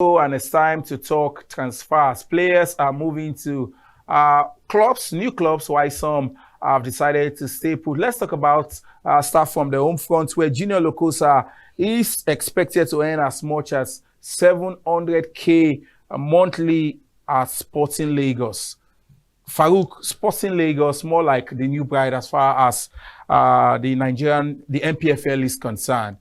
And it's time to talk transfers. Players are moving to clubs, new clubs, while some have decided to stay put. Let's talk about stuff from the home front, where Junior Lokosa is expected to earn as much as 700K monthly at Sporting Lagos. Farouk, Sporting Lagos, more like the new bride as far as the NPFL is concerned.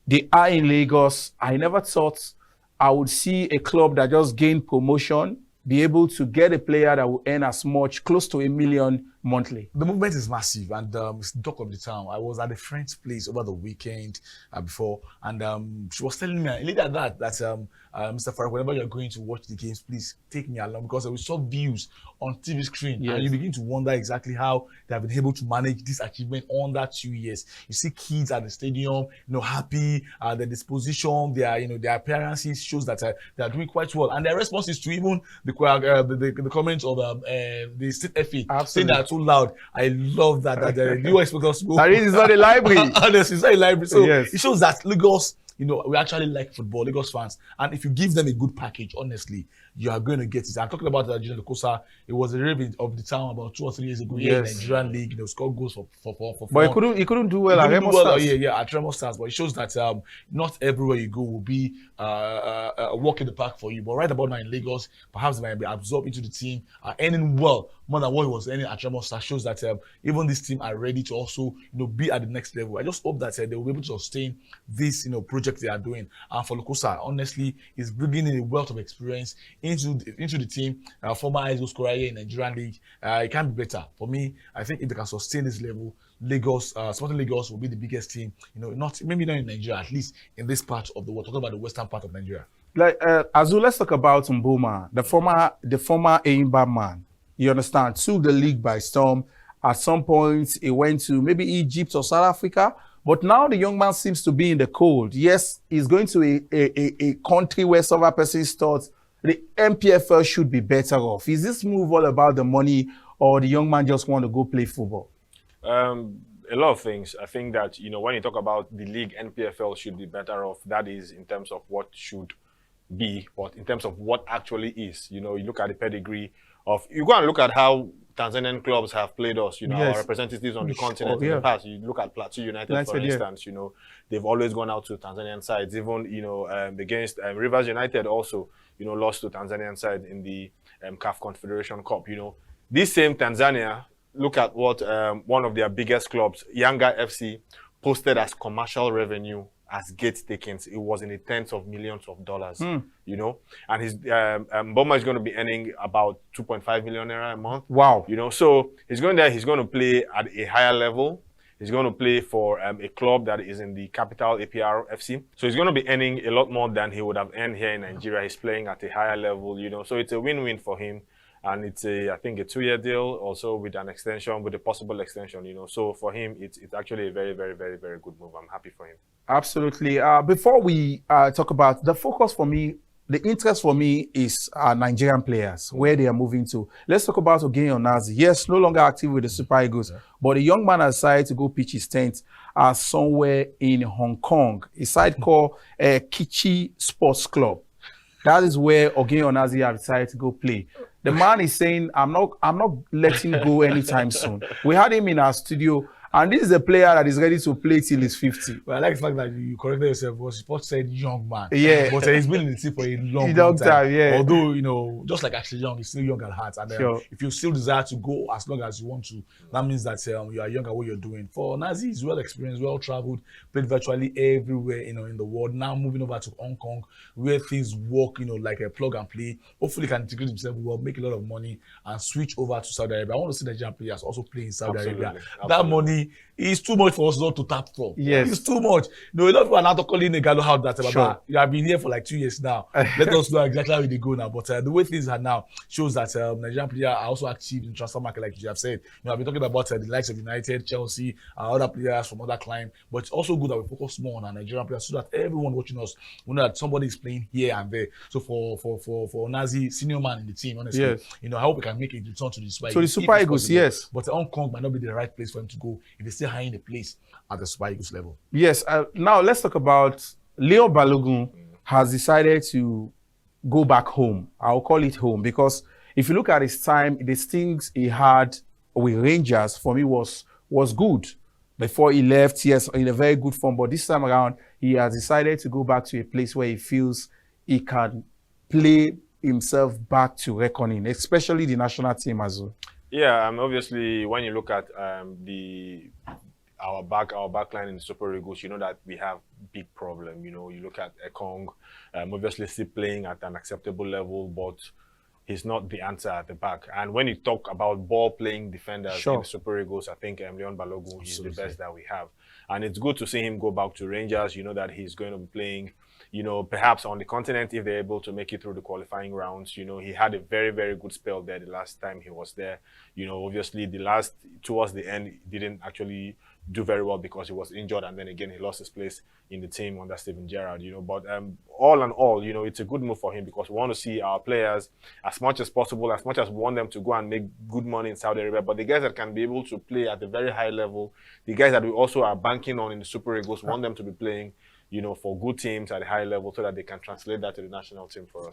They are in Lagos. I never thought I would see a club that just gained promotion be able to get a player that will earn as much, close to $1 million monthly. The movement is massive, and it's the talk of the town. I was at a friend's place over the weekend before, and she was telling me, later that Mr. Farouk, whenever you're going to watch the games, please take me along, because we saw views on TV screen, and you begin to wonder exactly how they have been able to manage this achievement under 2 years. You see kids at the stadium, happy, their disposition, their appearances shows that they are doing quite well, and their responses to even the comments of the state FA saying that too loud. I love that you expect us to go. It's not a library. Honestly, it's not a library. So it shows that Lagos, we actually like football, Lagos fans. And if you give them a good package, honestly, you are going to get it. I'm talking about Junior Lokosa. It was a rave of the town about 2 or 3 years ago here in the Nigerian League. Scored goals for but he couldn't do well at Remo Stars. At Remo Stars. But it shows that not everywhere you go will be a walk in the park for you. But right about now in Lagos, perhaps he might be absorbed into the team, earning well more than what he was earning at Remo Stars. Shows that even this team are ready to also be at the next level. I just hope that they will be able to sustain this project they are doing. And for Lokosa, honestly, he's bringing in a wealth of experience into the team. Former ISO scorer here in the Nigerian League. It can be better. For me, I think if they can sustain this level, Lagos, Sporting Lagos will be the biggest team. Maybe not in Nigeria, at least in this part of the world. Talking about the western part of Nigeria. Like Azu, let's talk about Mboma, the former Eimba man. You understand? Took the league by storm. At some point, he went to maybe Egypt or South Africa. But now the young man seems to be in the cold. Yes, he's going to a country where several persons thought the NPFL should be better off. Is this move all about the money, or the young man just want to go play football? A lot of things. I think that, when you talk about the league, NPFL should be better off. That is in terms of what should be, but in terms of what actually is. You look at the pedigree of, you go and look at how Tanzanian clubs have played us, our representatives on the continent in the past. You look at Plateau United, for instance, they've always gone out to Tanzanian sides, even, against Rivers United also, lost to Tanzanian side in the CAF Confederation Cup, This same Tanzania, look at what one of their biggest clubs, Yanga FC, posted as commercial revenue as gate takings. It was in the tens of millions of dollars, and his Mboma is going to be earning about 2.5 million naira a month. Wow. So he's going there, he's going to play at a higher level. He's going to play for a club that is in the capital, APR FC. So he's going to be earning a lot more than he would have earned here in Nigeria. He's playing at a higher level, So it's a win-win for him. And it's I think a 2-year deal also with an extension, with a possible extension, So for him, it's actually a very, very, very, very good move. I'm happy for him. Absolutely. Before we talk about the focus for me, the interest for me is Nigerian players, where they are moving to. Let's talk about Ogenye Onazi. Yes, no longer active with the Super Eagles, but the young man has decided to go pitch his tent somewhere in Hong Kong, a site called Kichi Sports Club. That is where Ogenye Onazi have decided to go play. The man is saying, I'm not letting go anytime soon. We had him in our studio, and this is a player that is ready to play till he's 50. Well, I like the fact that you corrected yourself, because Sport said young man. Yeah. But he's been in the team for a long time. Yeah. Although, just like Ashley Young, he's still young at heart. And if you still desire to go as long as you want to, that means that you are young at what you're doing. For Onazi, he's well experienced, well traveled, played virtually everywhere, in the world. Now moving over to Hong Kong, where things work, like a plug and play. Hopefully, can integrate himself well, make a lot of money, and switch over to Saudi Arabia. I want to see Nigerian players also play in Saudi Arabia. That money is too much for us not to tap from. Yes. It's too much. A lot of people are now calling Igalo out that you have been here for like 2 years now. Let us know exactly how they go now. But the way things are now shows that Nigerian players are also active in transfer market, like you have said. I've been talking about the likes of United, Chelsea, other players from other climes. But it's also good that we focus more on our Nigerian players, so that everyone watching us will know that somebody is playing here and there. So for Onazi, senior man in the team, honestly, I hope we can make a return to the Super Eagles. So the Super Eagles, yes. But Hong Kong might not be the right place for him to go if he's still high in the place at the Super Eagles level. Yes. Now let's talk about Leo Balogun has decided to go back home. I'll call it home because if you look at his time, the things he had with Rangers for me was good. Before he left, yes, in a very good form. But this time around, he has decided to go back to a place where he feels he can play himself back to reckoning, especially the national team as well. Yeah, obviously, when you look at our back line in the Super Eagles, you know that we have big problem. You know, you look at Ekong, obviously still playing at an acceptable level, but he's not the answer at the back. And when you talk about ball playing defenders in the Super Eagles, I think Leon Balogun is the best that we have. And it's good to see him go back to Rangers. You know that he's going to be playing, you know, perhaps on the continent if they're able to make it through the qualifying rounds. You know, he had a very, very good spell there the last time he was there. You know, obviously towards the end, he didn't actually do very well because he was injured, and then again he lost his place in the team under Steven Gerrard, you know. But all in all, you know, it's a good move for him because we want to see our players as much as possible, as much as we want them to go and make good money in Saudi Arabia, but the guys that can be able to play at a very high level, the guys that we also are banking on in the Super Eagles, want them to be playing, you know, for good teams at a high level so that they can translate that to the national team for us.